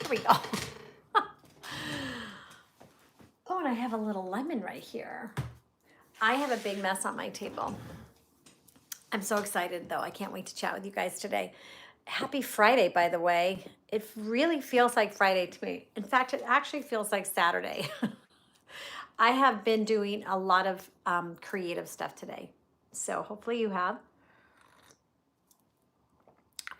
Here we go. Oh, and I have a little lemon right here. I have a big mess on my table. I'm so excited though. I can't wait to chat with you guys today. Happy Friday, by the way. It really feels like Friday to me. In fact, it actually feels like Saturday. I have been doing a lot of creative stuff today. So hopefully you have.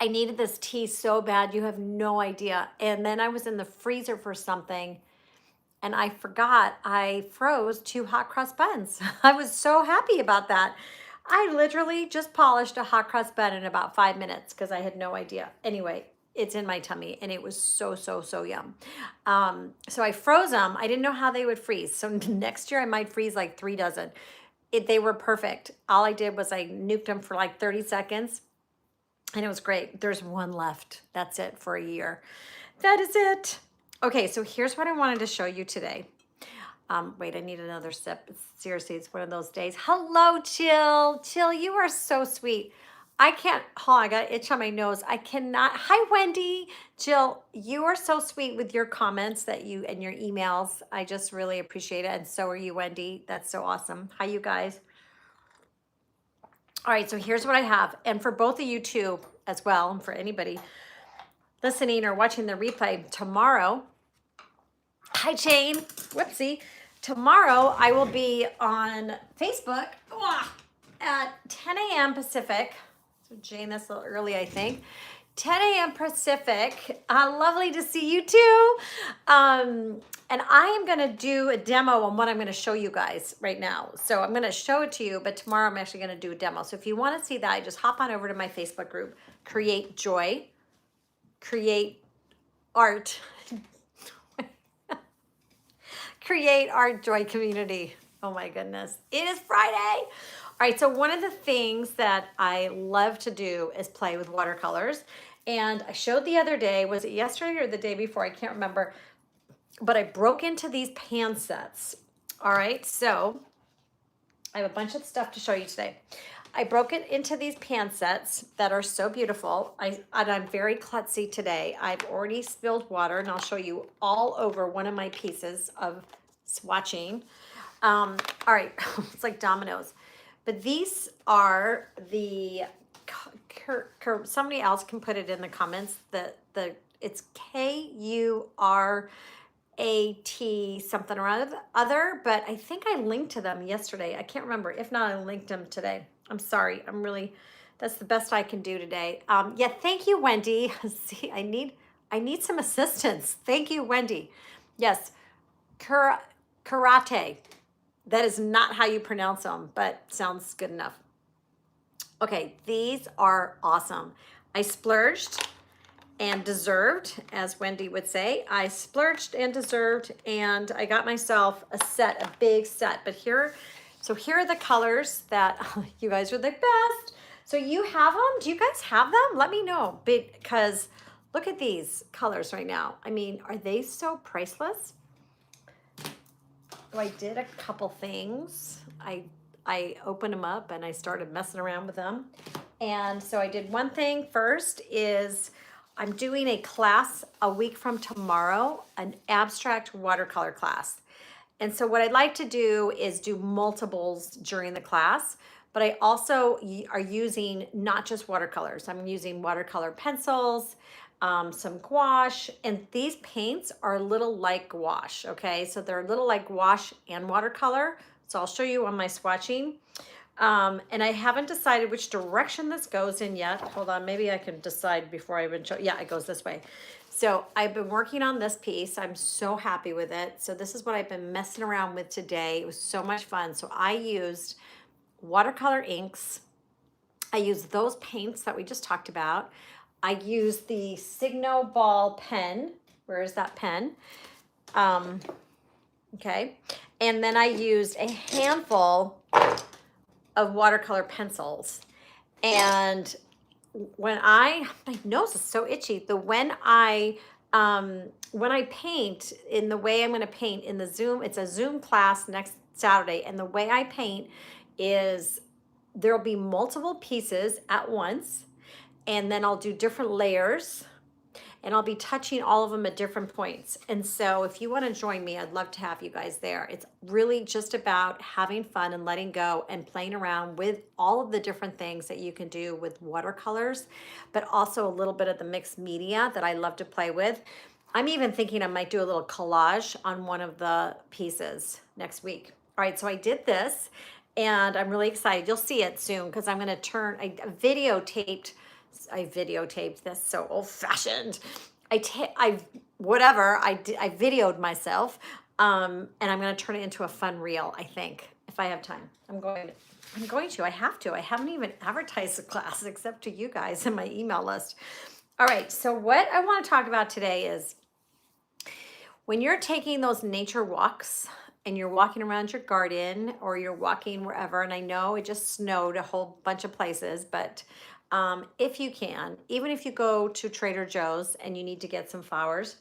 I needed this tea so bad, you have no idea. And then I was in the freezer for something and I forgot I froze 2 hot cross buns. I was so happy about that. I literally just polished a hot cross bun in about 5 minutes because I had no idea. Anyway, it's in my tummy and it was so, so, so yum. So I froze them. I didn't know how they would freeze. So next year I might freeze like 3 dozen. They were perfect. All I did was I nuked them for like 30 seconds and it was great. There's one left. That's it for a year. That is it. Okay, so here's what I wanted to show you today. Wait, I need another sip. Seriously, it's one of those days. Hello, Jill. Jill, you are so sweet. I can't, hold on, I got an itch on my nose. I cannot, hi, Wendy. Jill, you are so sweet with your comments and your emails. I just really appreciate it. And so are you, Wendy. That's so awesome. Hi, you guys. All right, so here's what I have. And for both of you too, as well, and for anybody listening or watching the replay tomorrow. Hi, Jane. Whoopsie. Tomorrow I will be on Facebook at 10 a.m. Pacific. So Jane, that's a little early, I think. 10 a.m. Pacific. Lovely to see you too. And I am going to do a demo on what I'm going to show you guys right now. So I'm going to show it to you, but tomorrow I'm actually going to do a demo. So if you want to see that, just hop on over to my Facebook group, Create Joy. Create Art. Create Art Joy Community. Oh my goodness. It is Friday. All right, so one of the things that I love to do is play with watercolors. And I showed the other day, was it yesterday or the day before? I can't remember. But I broke into these pan sets. All right, so I have a bunch of stuff to show you today. I broke it into these pan sets that are so beautiful. I'm very klutzy today. I've already spilled water and I'll show you all over one of my pieces of swatching. All right, it's like dominoes. But these are the, somebody else can put it in the comments. It's KURAT something or other, but I think I linked to them yesterday. I can't remember. If not, I linked them today. I'm sorry. That's the best I can do today. Yeah, thank you, Wendy. See, I need some assistance. Thank you, Wendy. Yes, karate. That is not how you pronounce them, but sounds good enough. Okay, these are awesome. I splurged and deserved, as Wendy would say. I splurged and deserved, and I got myself a big set. But here are the colors that you guys are the best. So you have them? Do you guys have them? Let me know, because look at these colors right now. I mean, are they so priceless? So I did a couple things. I opened them up and I started messing around with them. And so I did one thing first is I'm doing a class a week from tomorrow, an abstract watercolor class. And so what I'd like to do is do multiples during the class, but I also are using not just watercolors. I'm using watercolor pencils, some gouache, and these paints are a little like gouache, okay? So they're a little like gouache and watercolor. So I'll show you on my swatching. And I haven't decided which direction this goes in yet. Hold on, maybe I can decide before I even show. Yeah, it goes this way. So I've been working on this piece. I'm so happy with it. So this is what I've been messing around with today. It was so much fun. So I used watercolor inks. I used those paints that we just talked about. I used the Signo Ball pen. Where is that pen? Okay. And then I used a handful of watercolor pencils. And my nose is so itchy. When I paint in the way I'm going to paint in the Zoom, it's a Zoom class next Saturday. And the way I paint is there'll be multiple pieces at once. And then I'll do different layers. and I'll be touching all of them at different points. And so if you want to join me, I'd love to have you guys there. It's really just about having fun and letting go and playing around with all of the different things that you can do with watercolors, but also a little bit of the mixed media that I love to play with. I'm even thinking I might do a little collage on one of the pieces next week. All right, so I did this and I'm really excited. You'll see it soon because I'm going to turn, I videotaped this, so old fashioned. I videoed myself, and I'm going to turn it into a fun reel, I think, if I have time. I'm going to, I have to. I haven't even advertised the class except to you guys in my email list. All right, so what I want to talk about today is when you're taking those nature walks and you're walking around your garden or you're walking wherever, and I know it just snowed a whole bunch of places, but if you can, even if you go to Trader Joe's and you need to get some flowers,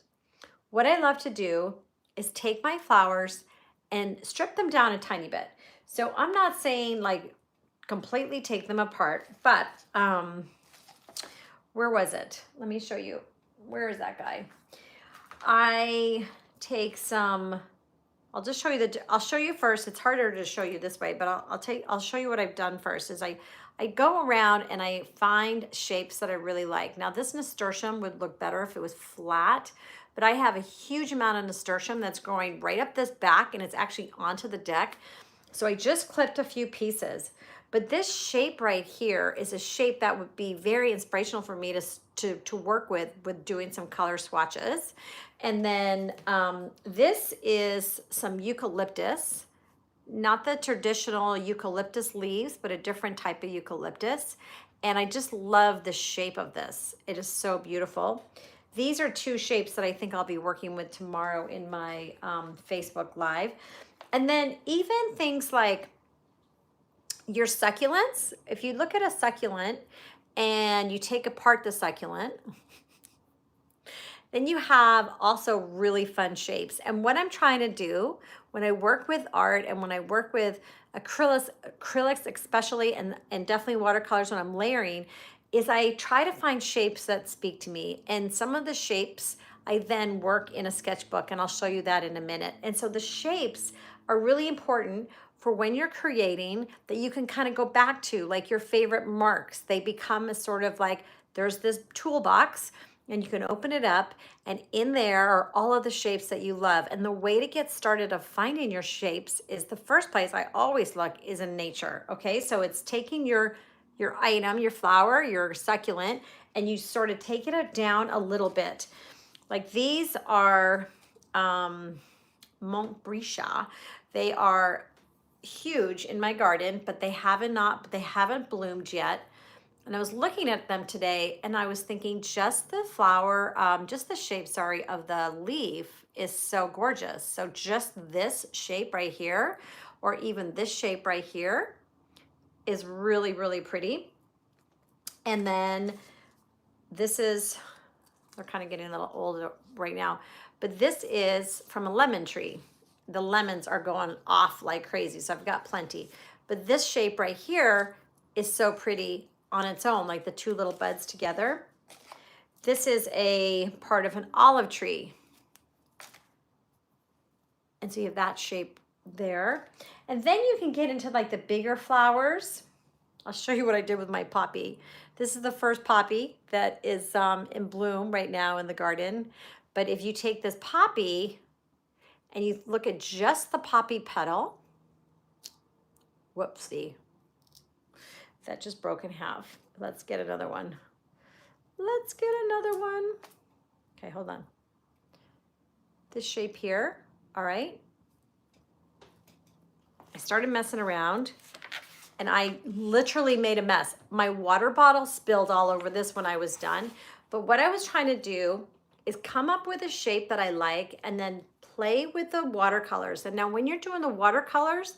what I love to do is take my flowers and strip them down a tiny bit. So I'm not saying like completely take them apart, but where was it? Let me show you. Where is that guy? I take some, I'll just show you I'll show you first. It's harder to show you this way, but I'll show you what I've done first is I go around and I find shapes that I really like. Now this nasturtium would look better if it was flat, but I have a huge amount of nasturtium that's growing right up this back and it's actually onto the deck. So I just clipped a few pieces, but this shape right here is a shape that would be very inspirational for me to work with doing some color swatches. And then this is some eucalyptus, not the traditional eucalyptus leaves, but a different type of eucalyptus. And I just love the shape of this. It is so beautiful. These are two shapes that I think I'll be working with tomorrow in my Facebook Live. And then even things like your succulents, if you look at a succulent and you take apart the succulent, then you have also really fun shapes. And what I'm trying to do when I work with art and when I work with acrylics especially, and definitely watercolors when I'm layering, is I try to find shapes that speak to me. And some of the shapes I then work in a sketchbook, and I'll show you that in a minute. And so the shapes are really important for when you're creating, that you can kind of go back to, like your favorite marks. They become a sort of like, there's this toolbox and you can open it up and in there are all of the shapes that you love. And the way to get started of finding your shapes is the first place I always look is in nature. Okay, so it's taking your item, your flower, your succulent, and you sort of take it down a little bit. Like these are Montbretia. They are huge in my garden, but they haven't bloomed yet. And I was looking at them today and I was thinking just the flower, just the shape, sorry, of the leaf is so gorgeous. So just this shape right here, or even this shape right here is really, really pretty. And then this is, they're kind of getting a little older right now, but this is from a lemon tree. The lemons are going off like crazy, so I've got plenty. But this shape right here is so pretty on its own, like the two little buds together. This is a part of an olive tree. And so you have that shape there. And then you can get into like the bigger flowers. I'll show you what I did with my poppy. This is the first poppy that is in bloom right now in the garden. But if you take this poppy and you look at just the poppy petal, whoopsie, that just broke in half. Let's get another one. Let's get another one. Okay, hold on. This shape here, all right. I started messing around and I literally made a mess. My water bottle spilled all over this when I was done. But what I was trying to do is come up with a shape that I like and then play with the watercolors. And now when you're doing the watercolors,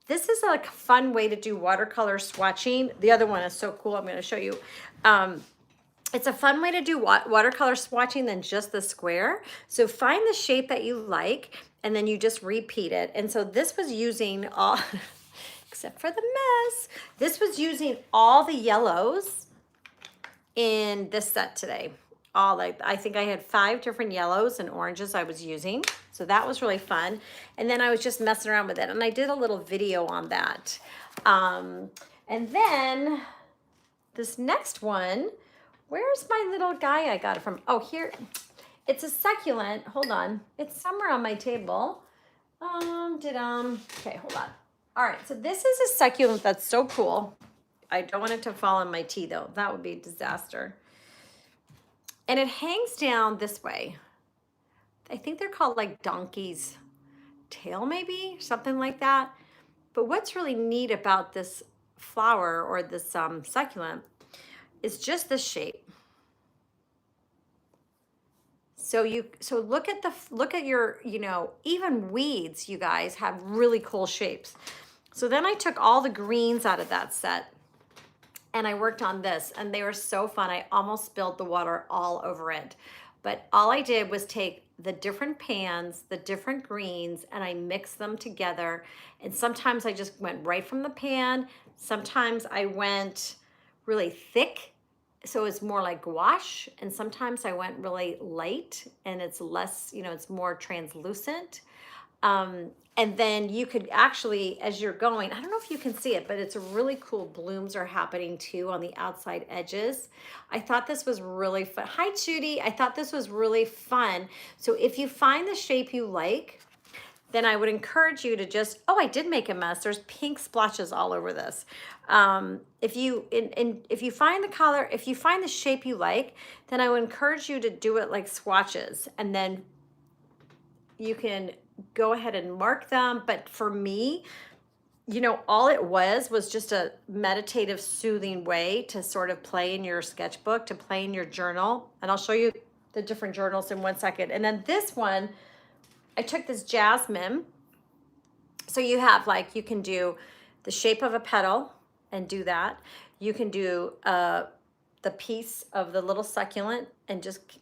this is a fun way to do watercolor swatching. The other one is so cool. I'm going to show you. It's a fun way to do watercolor swatching than just the square. So find the shape that you like, and then you just repeat it. And so this was using all, except for the mess, this was using all the yellows in this set today. all, like, I think I had 5 different yellows and oranges I was using. So that was really fun. And then I was just messing around with it. And I did a little video on that. And then this next one, where's my little guy I got it from? Oh, here. It's a succulent. Hold on. It's somewhere on my table. Okay, hold on. All right, so this is a succulent that's so cool. I don't want it to fall on my tea though. That would be a disaster. And it hangs down this way. I think they're called like donkey's tail, maybe something like that. But what's really neat about this flower or this succulent is just the shape. So look at your, even weeds, you guys, have really cool shapes. So then I took all the greens out of that set and I worked on this, and they were so fun. I almost spilled the water all over it. But all I did was take the different pans, the different greens, and I mixed them together. And sometimes I just went right from the pan. Sometimes I went really thick, so it's more like gouache. And sometimes I went really light and it's less, it's more translucent. And then you could actually, as you're going, I don't know if you can see it, but it's a really cool blooms are happening too on the outside edges. I thought this was really fun. Hi, Judy. I thought this was really fun. So if you find the shape you like, then I would encourage you to just, oh, I did make a mess. There's pink splotches all over this. If you find the color, if you find the shape you like, then I would encourage you to do it like swatches, and then you can go ahead and mark them. But for me, all it was just a meditative, soothing way to sort of play in your sketchbook, to play in your journal. And I'll show you the different journals in 1 second. And then this one, I took this jasmine. So you have you can do the shape of a petal and do that. You can do the piece of the little succulent and just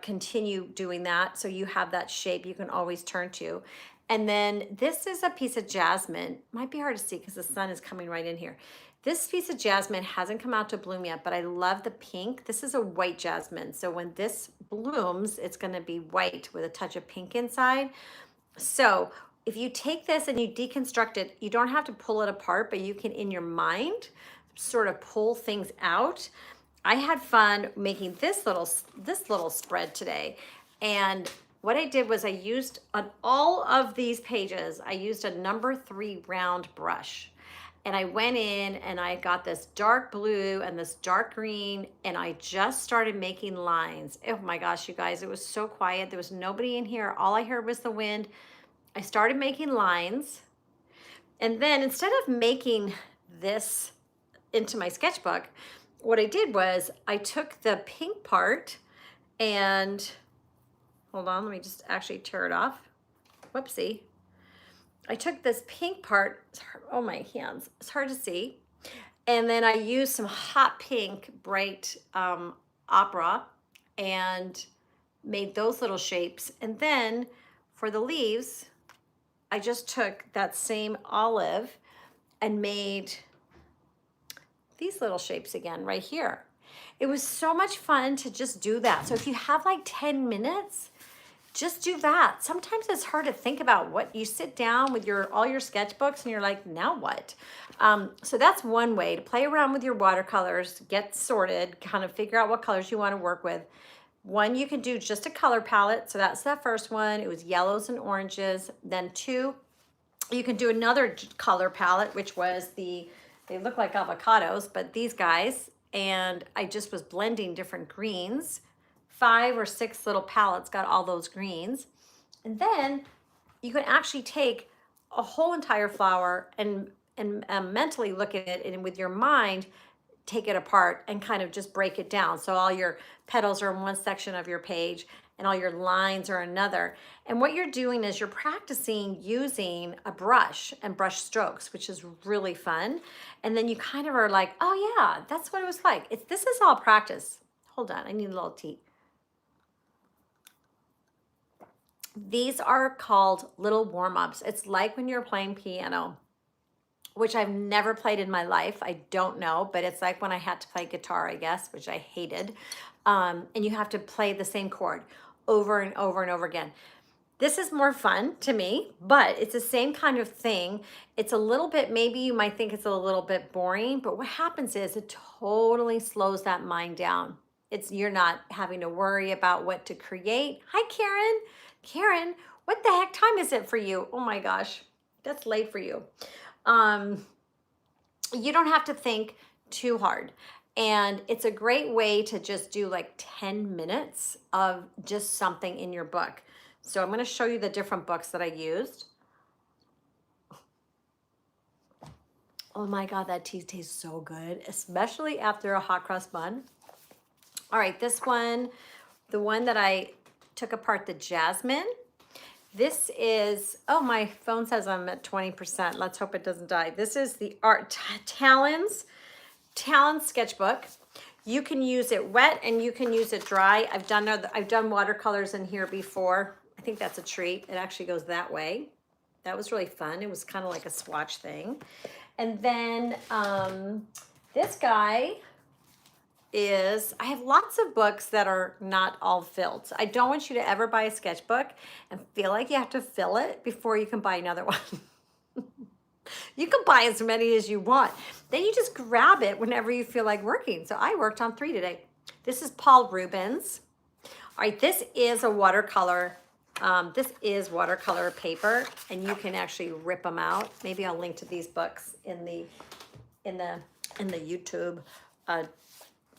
continue doing that. So you have that shape you can always turn to. And then this is a piece of jasmine. Might be hard to see because the sun is coming right in here. This piece of jasmine hasn't come out to bloom yet, but I love the pink. This is a white jasmine. So when this blooms, it's going to be white with a touch of pink inside. So if you take this and you deconstruct it, you don't have to pull it apart, but you can, in your mind, sort of pull things out. I had fun making this little spread today. And what I did was I used, on all of these pages, I used a number 3 round brush. And I went in and I got this dark blue and this dark green, and I just started making lines. Oh my gosh, you guys, it was so quiet. There was nobody in here. All I heard was the wind. I started making lines. And then instead of making this into my sketchbook, what I did was I took the pink part and, hold on, let me just actually tear it off. Whoopsie. I took this pink part, oh my hands, it's hard to see. And then I used some hot pink, bright opera and made those little shapes. And then for the leaves, I just took that same olive and made these little shapes again right here. It was so much fun to just do that. So if you have 10 minutes, just do that. Sometimes it's hard to think about what you sit down with all your sketchbooks and you're like, now what? So that's one way to play around with your watercolors, get sorted, kind of figure out what colors you want to work with. One, you can do just a color palette. So that's the first one. It was yellows and oranges. Then 2, you can do another color palette, which was they look like avocados, but these guys. And I just was blending different greens. 5 or 6 little palettes got all those greens. And then you can actually take a whole entire flower and mentally look at it, and with your mind, take it apart and kind of just break it down. So all your petals are in one section of your page and all your lines are another. And what you're doing is you're practicing using a brush and brush strokes, which is really fun. And then you kind of are like, oh yeah, that's what it was like. This is all practice. Hold on, I need a little tea. These are called little warm-ups. It's like when you're playing piano, which I've never played in my life. I don't know, but it's like when I had to play guitar, I guess, which I hated. and you have to play the same chord over and over and over again. This is more fun to me, but it's the same kind of thing. It's a little bit, maybe you might think it's a little bit boring, but what happens is it totally slows that mind down. You're not having to worry about what to create. Hi, Karen. Karen, what the heck time is it for you? Oh my gosh, that's late for you. You don't have to think too hard. And it's a great way to just do like 10 minutes of just something in your book. So I'm going to show you the different books that I used. Oh my God, that tea tastes so good, especially after a hot cross bun. All right, this one, the one that I took apart, the jasmine. This is, oh, my phone says I'm at 20%. Let's hope it doesn't die. This is the Talon's sketchbook. You can use it wet and you can use it dry. I've done watercolors in here before. I think that's a treat. It actually goes that way. That was really fun. It was kind of like a swatch thing. And then this guy is, I have lots of books that are not all filled. So I don't want you to ever buy a sketchbook and feel like you have to fill it before you can buy another one. You can buy as many as you want. Then you just grab it whenever you feel like working. So I worked on 3 today. This is Paul Rubens. All right, this is a watercolor. This is watercolor paper, and you can actually rip them out. Maybe I'll link to these books in the YouTube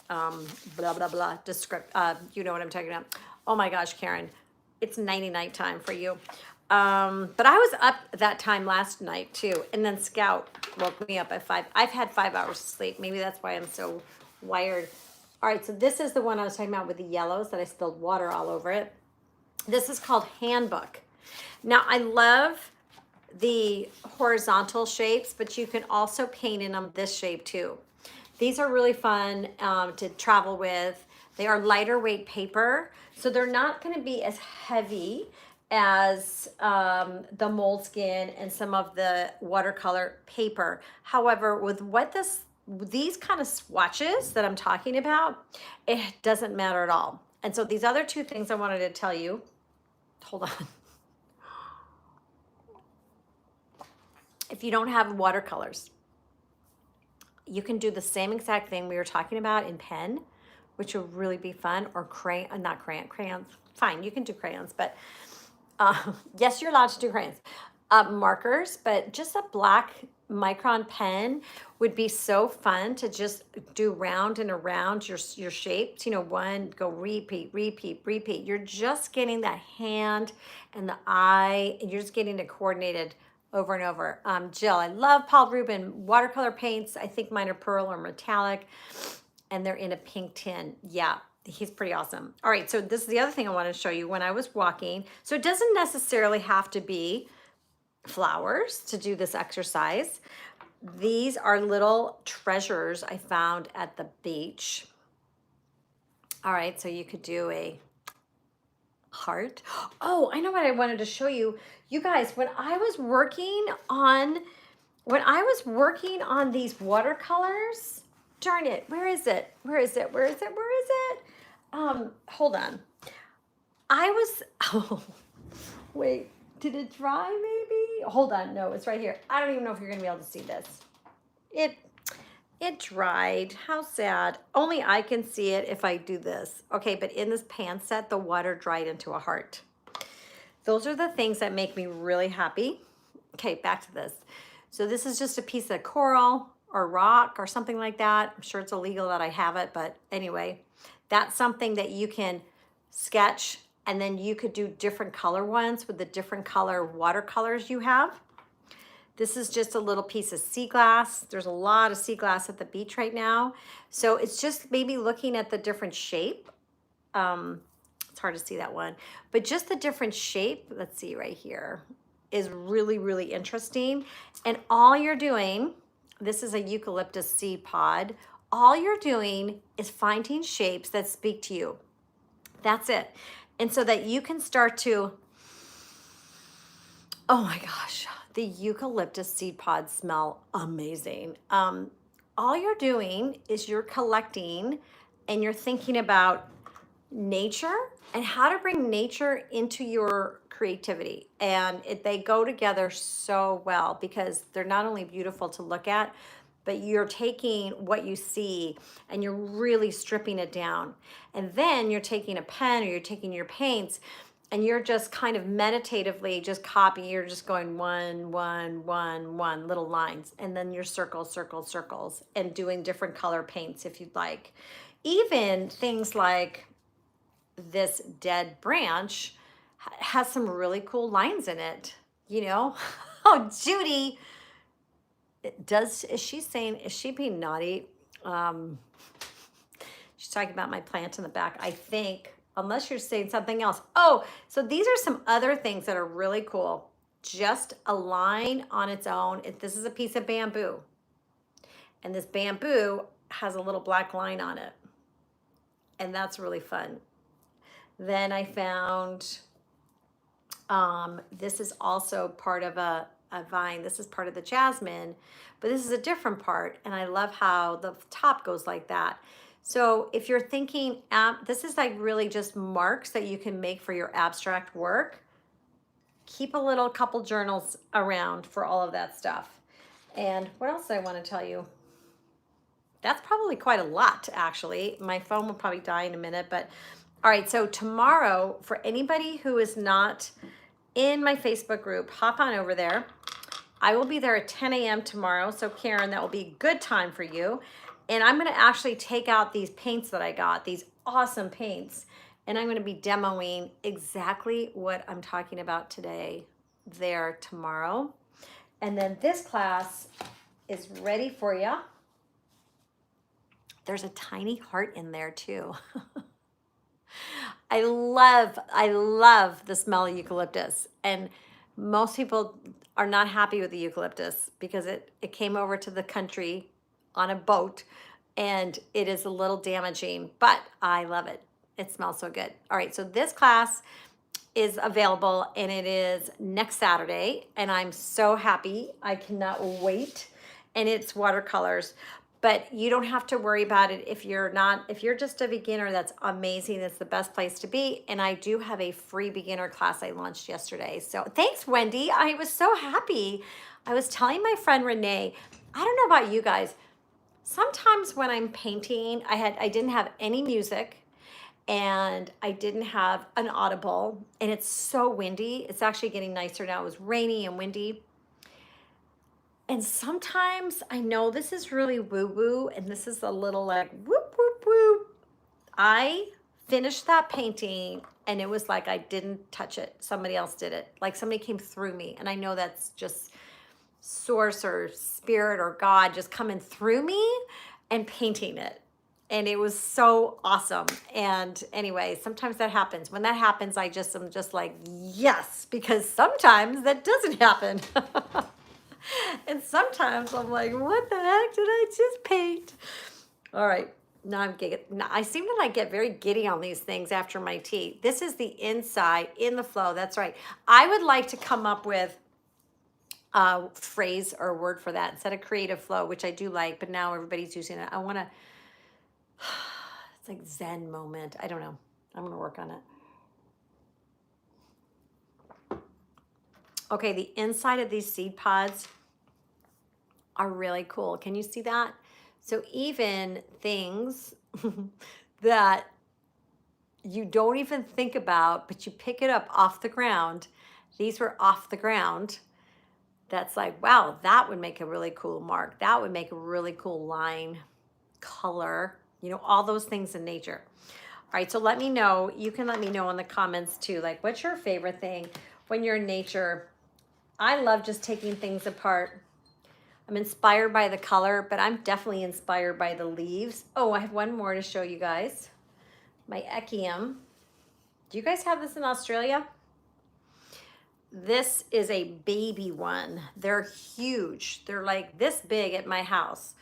blah blah blah you know what I'm talking about. Oh my gosh, Karen, it's night time for you. But I was up that time last night too, and then Scout woke me up at 5. I've had 5 hours of sleep. Maybe that's why I'm so wired. All right, so this is the one I was talking about with the yellows that I spilled water all over it. This is called Handbook. Now I love the horizontal shapes, but you can also paint in them this shape too. These are really fun to travel with. They are lighter weight paper, so they're not going to be as heavy as the moleskin and some of the watercolor paper. However, with these kind of swatches that I'm talking about, it doesn't matter at all. And so these other 2 things I wanted to tell you, hold on. If you don't have watercolors, you can do the same exact thing we were talking about in pen, which will really be fun, or crayons. Fine, you can do crayons, but yes, you're allowed to do crayons. Markers, but just a black micron pen would be so fun to just do round and around your shapes. You know, one, go repeat. You're just getting that hand and the eye, and you're just getting it coordinated over and over. Jill, I love Paul Rubin watercolor paints. I think mine are pearl or metallic, and they're in a pink tin. Yeah, he's pretty awesome. All right, so this is the other thing I want to show you when I was walking. So it doesn't necessarily have to be flowers to do this exercise. These are little treasures I found at the beach. All right, so you could do a heart. Oh, I know what I wanted to show you. You guys, when I was working on these watercolors, darn it, where is it? Hold on. Oh, wait, did it dry maybe? Hold on, no, it's right here. I don't even know if you're gonna be able to see this. It dried, how sad. Only I can see it if I do this. Okay, but in this pan set, the water dried into a heart. Those are the things that make me really happy. Okay, back to this. So this is just a piece of coral or rock or something like that. I'm sure it's illegal that I have it, but anyway, that's something that you can sketch, and then you could do different color ones with the different color watercolors you have. This is just a little piece of sea glass. There's a lot of sea glass at the beach right now. So it's just maybe looking at the different shape. It's hard to see that one, but just the different shape, let's see right here, is really, really interesting. And all you're doing, this is a eucalyptus seed pod. All you're doing is finding shapes that speak to you. That's it. And so that you can start to, oh my gosh, the eucalyptus seed pods smell amazing. All you're doing is you're collecting and you're thinking about nature and how to bring nature into your creativity. And they go together so well because they're not only beautiful to look at, but you're taking what you see and you're really stripping it down. And then you're taking a pen or you're taking your paints and you're just kind of meditatively just you're just going one little lines, and then your circles, and doing different color paints if you'd like. Even things like this dead branch has some really cool lines in it, you know? Oh, Judy, is she being naughty? Um, she's talking about my plant in the back, I think, unless you're saying something else. Oh, so these are some other things that are really cool. Just a line on its own. This is a piece of bamboo, and this bamboo has a little black line on it, and that's really fun. Then I found this is also part of a vine. This is part of the jasmine, but this is a different part. And I love how the top goes like that. So if you're thinking, this is like really just marks that you can make for your abstract work. Keep a little couple journals around for all of that stuff. And what else do I want to tell you? That's probably quite a lot, actually. My phone will probably die in a minute, but all right. So tomorrow, for anybody who is not in my Facebook group, hop on over there. I will be there at 10 a.m. tomorrow. So Karen, that will be a good time for you. And I'm going to actually take out these paints that I got, these awesome paints, and I'm going to be demoing exactly what I'm talking about today there tomorrow. And then this class is ready for you. There's a tiny heart in there too. I love the smell of eucalyptus. And most people are not happy with the eucalyptus because it came over to the country on a boat and it is a little damaging, but I love it. It smells so good. All right, so this class is available and it is next Saturday, and I'm so happy. I cannot wait. And it's watercolors. But you don't have to worry about it if you're just a beginner. That's amazing. That's the best place to be. And I do have a free beginner class I launched yesterday. So thanks, Wendy. I was so happy. I was telling my friend Renee, I don't know about you guys. Sometimes when I'm painting, I didn't have any music and I didn't have an audible, and it's so windy. It's actually getting nicer now. It was rainy and windy. And sometimes I know this is really woo-woo, and this is a little like whoop, whoop, whoop. I finished that painting and it was like I didn't touch it. Somebody else did it. Like somebody came through me. And I know that's just source or spirit or God just coming through me and painting it. And it was so awesome. And anyway, sometimes that happens. When that happens, I'm just like, yes, because sometimes that doesn't happen. And sometimes I'm like, what the heck did I just paint? All right, now I'm giggling. Now, I seem to like get very giddy on these things after my tea. This is the inside in the flow. That's right. I would like to come up with a phrase or word for that instead of creative flow, which I do like, but now everybody's using it. I want to, it's like Zen moment. I don't know. I'm going to work on it. Okay, the inside of these seed pods are really cool. Can you see that? So even things that you don't even think about, but you pick it up off the ground. These were off the ground. That's like, wow, that would make a really cool mark. That would make a really cool line, color, you know, all those things in nature. All right, so let me know. You can let me know in the comments too, like what's your favorite thing when you're in nature? I love just taking things apart. I'm inspired by the color, but I'm definitely inspired by the leaves. Oh, I have one more to show you guys. My Echium. Do you guys have this in Australia? This is a baby one. They're huge. They're like this big at my house.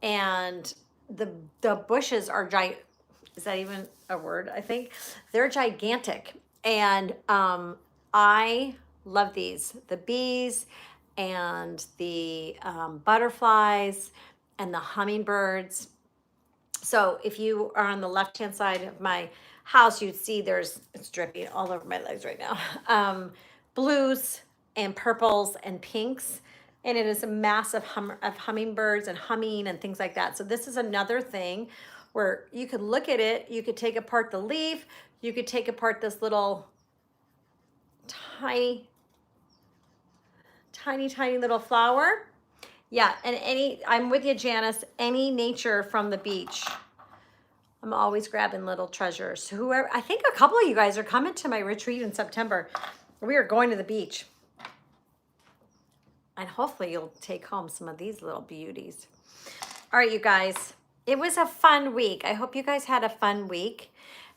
And the bushes are giant. Is that even a word? I think they're gigantic. And I love these. The bees and the butterflies and the hummingbirds. So if you are on the left-hand side of my house, you'd see it's dripping all over my legs right now. Blues and purples and pinks. And it is a mass of hummingbirds and humming and things like that. So this is another thing where you could look at it, you could take apart the leaf, you could take apart this little tiny little flower. Yeah, and I'm with you, Janice, any nature from the beach. I'm always grabbing little treasures. Whoever, I think a couple of you guys are coming to my retreat in September. We are going to the beach. And hopefully you'll take home some of these little beauties. All right, you guys, it was a fun week. I hope you guys had a fun week.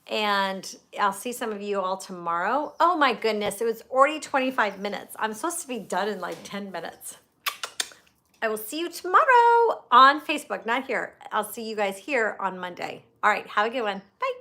And I'll see some of you all tomorrow. Oh my goodness, it was already 25 minutes. I'm supposed to be done in like 10 minutes. I will see you tomorrow on Facebook, not here. I'll see you guys here on Monday. All right, have a good one. Bye.